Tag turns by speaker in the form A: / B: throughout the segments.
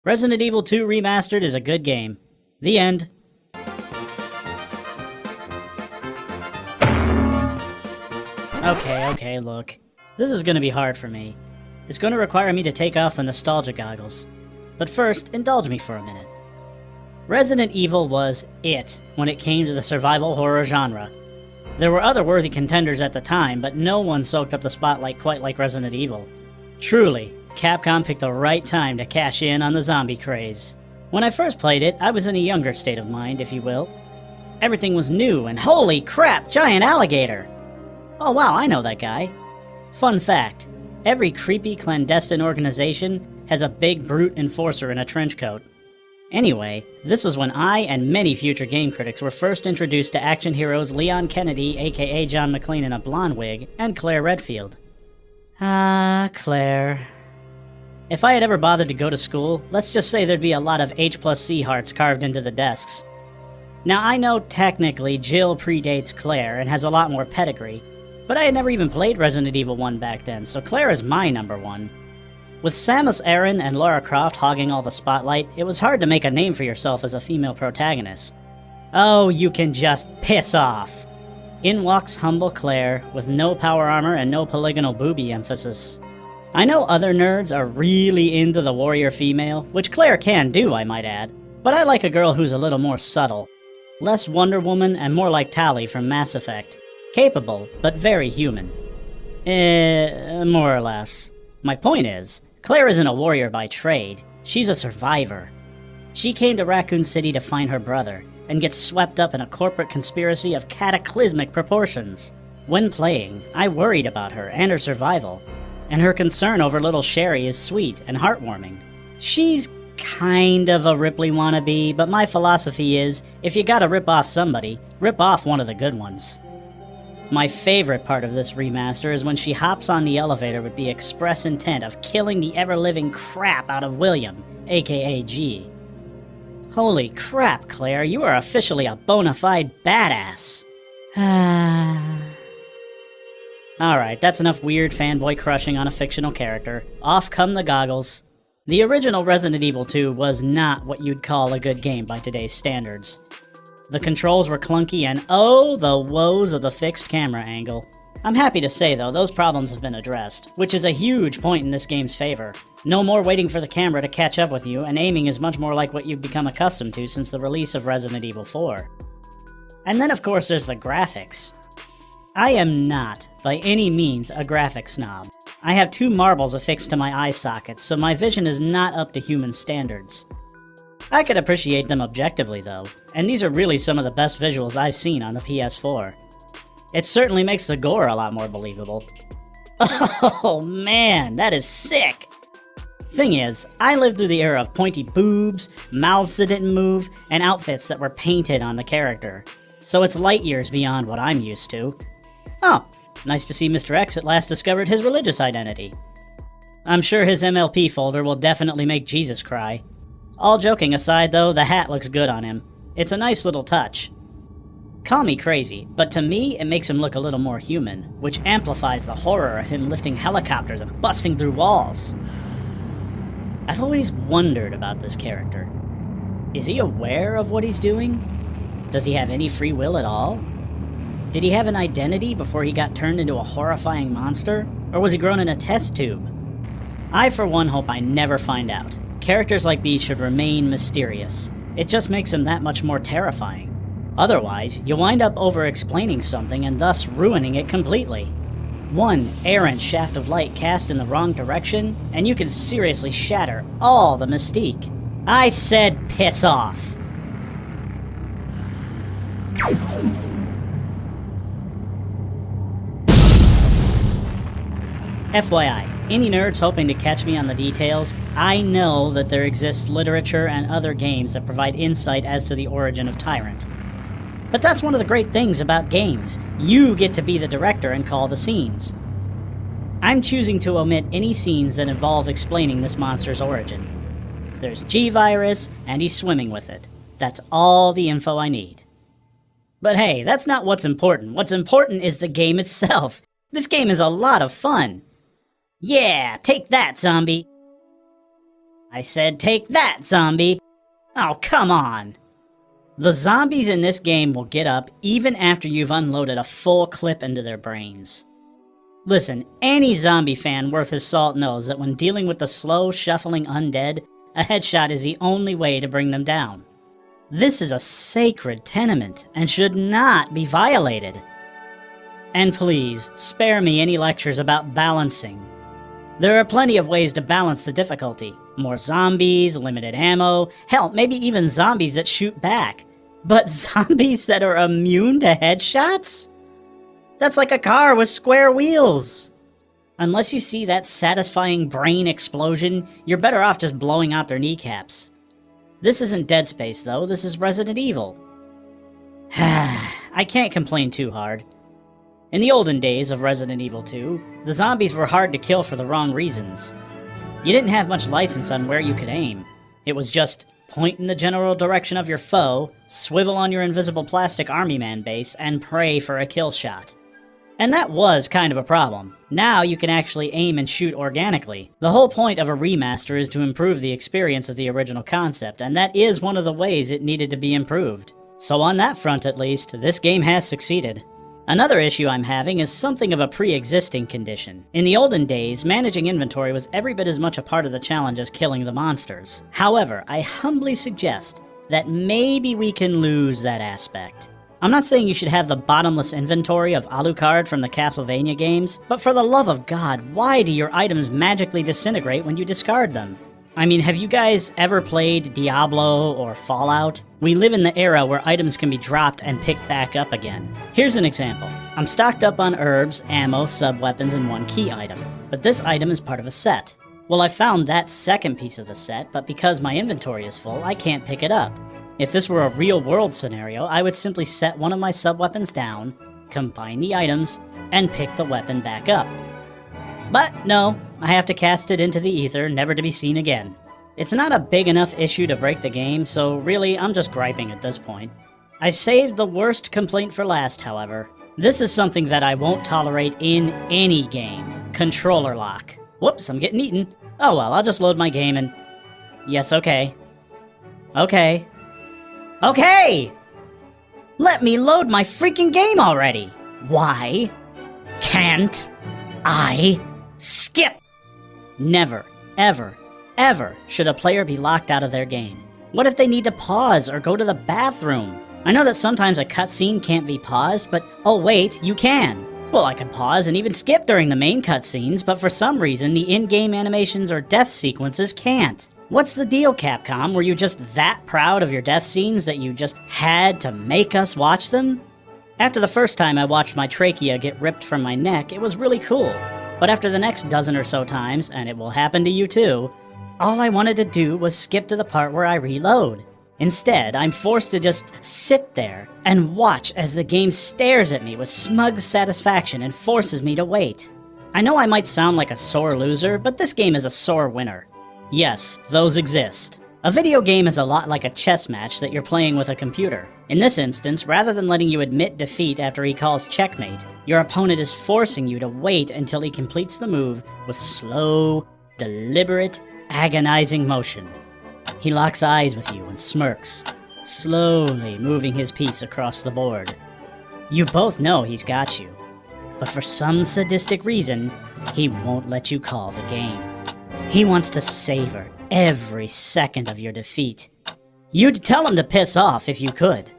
A: Resident Evil 2 Remastered is a good game. The end. Okay, look. This is gonna be hard for me. It's gonna require me to take off the nostalgia goggles. But first, indulge me for a minute. Resident Evil was it when it came to the survival horror genre. There were other worthy contenders at the time, but no one soaked up the spotlight quite like Resident Evil. Truly, Capcom picked the right time to cash in on the zombie craze. When I first played it, I was in a younger state of mind, if you will. Everything was new, and holy crap, giant alligator! Oh wow, I know that guy. Fun fact, every creepy clandestine organization has a big brute enforcer in a trench coat. Anyway, this was when I and many future game critics were first introduced to action heroes Leon Kennedy, aka John McClane in a blonde wig, and Claire Redfield. Ah, Claire. If I had ever bothered to go to school, let's just say there'd be a lot of H+C hearts carved into the desks. Now I know technically Jill predates Claire and has a lot more pedigree, but I had never even played Resident Evil 1 back then, so Claire is my number one. With Samus Aran and Lara Croft hogging all the spotlight, it was hard to make a name for yourself as a female protagonist. Oh, you can just piss off! In walks humble Claire, with no power armor and no polygonal booby emphasis. I know other nerds are really into the warrior female, which Claire can do, I might add, but I like a girl who's a little more subtle. Less Wonder Woman and more like Tali from Mass Effect. Capable, but very human. More or less. My point is, Claire isn't a warrior by trade, she's a survivor. She came to Raccoon City to find her brother, and gets swept up in a corporate conspiracy of cataclysmic proportions. When playing, I worried about her and her survival, and her concern over little Sherry is sweet and heartwarming. She's kind of a Ripley wannabe, but my philosophy is, if you gotta rip off somebody, rip off one of the good ones. My favorite part of this remaster is when she hops on the elevator with the express intent of killing the ever-living crap out of William, aka G. Holy crap, Claire, you are officially a bona fide badass. Alright, that's enough weird fanboy crushing on a fictional character. Off come the goggles. The original Resident Evil 2 was not what you'd call a good game by today's standards. The controls were clunky and oh, the woes of the fixed camera angle. I'm happy to say though, those problems have been addressed, which is a huge point in this game's favor. No more waiting for the camera to catch up with you, and aiming is much more like what you've become accustomed to since the release of Resident Evil 4. And then of course there's the graphics. I am not, by any means, a graphic snob. I have 2 marbles affixed to my eye sockets, so my vision is not up to human standards. I could appreciate them objectively though, and these are really some of the best visuals I've seen on the PS4. It certainly makes the gore a lot more believable. Oh man, that is sick! Thing is, I lived through the era of pointy boobs, mouths that didn't move, and outfits that were painted on the character. So it's light years beyond what I'm used to. Oh, nice to see Mr. X at last discovered his religious identity. I'm sure his MLP folder will definitely make Jesus cry. All joking aside though, the hat looks good on him. It's a nice little touch. Call me crazy, but to me it makes him look a little more human, which amplifies the horror of him lifting helicopters and busting through walls. I've always wondered about this character. Is he aware of what he's doing? Does he have any free will at all? Did he have an identity before he got turned into a horrifying monster? Or was he grown in a test tube? I for one hope I never find out. Characters like these should remain mysterious. It just makes them that much more terrifying. Otherwise, you wind up over-explaining something and thus ruining it completely. One errant shaft of light cast in the wrong direction, and you can seriously shatter all the mystique. I said piss off! FYI, any nerds hoping to catch me on the details, I know that there exists literature and other games that provide insight as to the origin of Tyrant. But that's one of the great things about games. You get to be the director and call the scenes. I'm choosing to omit any scenes that involve explaining this monster's origin. There's G-Virus, and he's swimming with it. That's all the info I need. But hey, that's not what's important. What's important is the game itself. This game is a lot of fun. Yeah, take that, zombie! I said take that, zombie! Oh, come on! The zombies in this game will get up even after you've unloaded a full clip into their brains. Listen, any zombie fan worth his salt knows that when dealing with the slow, shuffling undead, a headshot is the only way to bring them down. This is a sacred tenement and should not be violated. And please, spare me any lectures about balancing. There are plenty of ways to balance the difficulty. More zombies, limited ammo, hell, maybe even zombies that shoot back. But zombies that are immune to headshots? That's like a car with square wheels. Unless you see that satisfying brain explosion, you're better off just blowing out their kneecaps. This isn't Dead Space, though. This is Resident Evil. I can't complain too hard. In the olden days of Resident Evil 2, the zombies were hard to kill for the wrong reasons. You didn't have much license on where you could aim. It was just point in the general direction of your foe, swivel on your invisible plastic army man base, and pray for a kill shot. And that was kind of a problem. Now you can actually aim and shoot organically. The whole point of a remaster is to improve the experience of the original concept, and that is one of the ways it needed to be improved. So on that front at least, this game has succeeded. Another issue I'm having is something of a pre-existing condition. In the olden days, managing inventory was every bit as much a part of the challenge as killing the monsters. However, I humbly suggest that maybe we can lose that aspect. I'm not saying you should have the bottomless inventory of Alucard from the Castlevania games, but for the love of God, why do your items magically disintegrate when you discard them? I mean, have you guys ever played Diablo or Fallout? We live in the era where items can be dropped and picked back up again. Here's an example. I'm stocked up on herbs, ammo, sub-weapons, and one key item, but this item is part of a set. Well, I found that second piece of the set, but because my inventory is full, I can't pick it up. If this were a real-world scenario, I would simply set one of my sub-weapons down, combine the items, and pick the weapon back up. But no, I have to cast it into the ether, never to be seen again. It's not a big enough issue to break the game, so really, I'm just griping at this point. I saved the worst complaint for last, however. This is something that I won't tolerate in any game. Controller lock. Whoops, I'm getting eaten. Oh well, I'll just load my game and... Yes, okay. Okay. Okay! Let me load my freaking game already! Why can't I skip? Never, ever, ever should a player be locked out of their game. What if they need to pause or go to the bathroom? I know that sometimes a cutscene can't be paused, but oh wait, you can. Well, I could pause and even skip during the main cutscenes, but for some reason the in-game animations or death sequences can't. What's the deal, Capcom? Were you just that proud of your death scenes that you just had to make us watch them? After the first time I watched my trachea get ripped from my neck, it was really cool. But after the next dozen or so times, and it will happen to you too, all I wanted to do was skip to the part where I reload. Instead, I'm forced to just sit there and watch as the game stares at me with smug satisfaction and forces me to wait. I know I might sound like a sore loser, but this game is a sore winner. Yes, those exist. A video game is a lot like a chess match that you're playing with a computer. In this instance, rather than letting you admit defeat after he calls checkmate, your opponent is forcing you to wait until he completes the move with slow, deliberate, agonizing motion. He locks eyes with you and smirks, slowly moving his piece across the board. You both know he's got you, but for some sadistic reason, he won't let you call the game. He wants to savor every second of your defeat. You'd tell him to piss off if you could.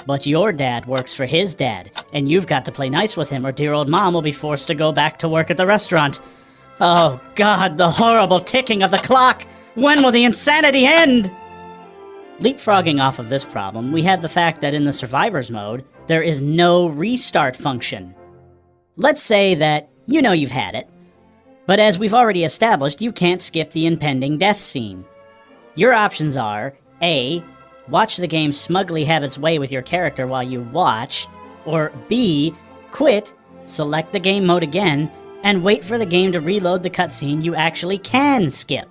A: But your dad works for his dad, and you've got to play nice with him or dear old mom will be forced to go back to work at the restaurant. Oh God, the horrible ticking of the clock! When will the insanity end? Leapfrogging off of this problem, we have the fact that in the Survivors mode, there is no restart function. Let's say that you know you've had it, but as we've already established, you can't skip the impending death scene. Your options are, A, watch the game smugly have its way with your character while you watch, or B, quit, select the game mode again, and wait for the game to reload the cutscene you actually can skip.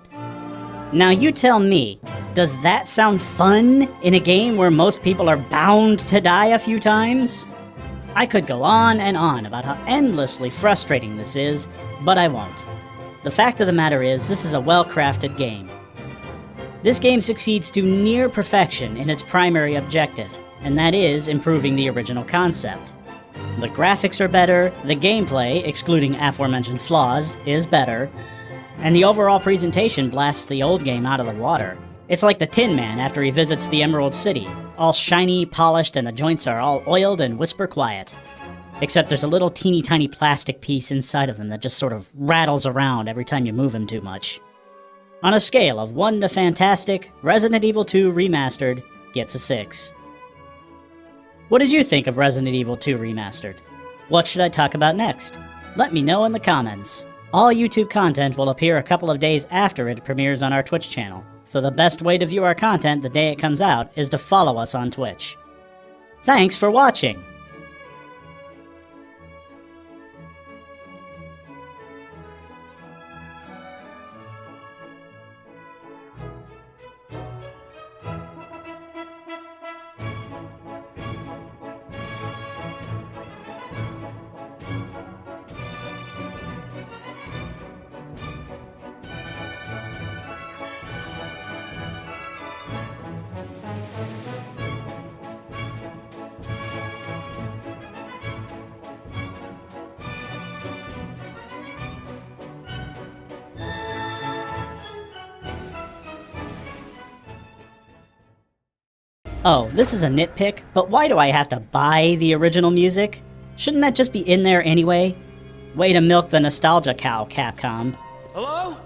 A: Now you tell me, does that sound fun in a game where most people are bound to die a few times? I could go on and on about how endlessly frustrating this is, but I won't. The fact of the matter is, this is a well-crafted game. This game succeeds to near perfection in its primary objective, and that is improving the original concept. The graphics are better, the gameplay, excluding aforementioned flaws, is better, and the overall presentation blasts the old game out of the water. It's like the Tin Man after he visits the Emerald City, all shiny, polished, and the joints are all oiled and whisper quiet. Except there's a little teeny tiny plastic piece inside of them that just sort of rattles around every time you move him too much. On a scale of 1 to fantastic, Resident Evil 2 Remastered gets a 6. What did you think of Resident Evil 2 Remastered? What should I talk about next? Let me know in the comments. All YouTube content will appear a couple of days after it premieres on our Twitch channel, so the best way to view our content the day it comes out is to follow us on Twitch. Thanks for watching! Oh, this is a nitpick, but why do I have to buy the original music? Shouldn't that just be in there anyway? Way to milk the nostalgia cow, Capcom.
B: Hello?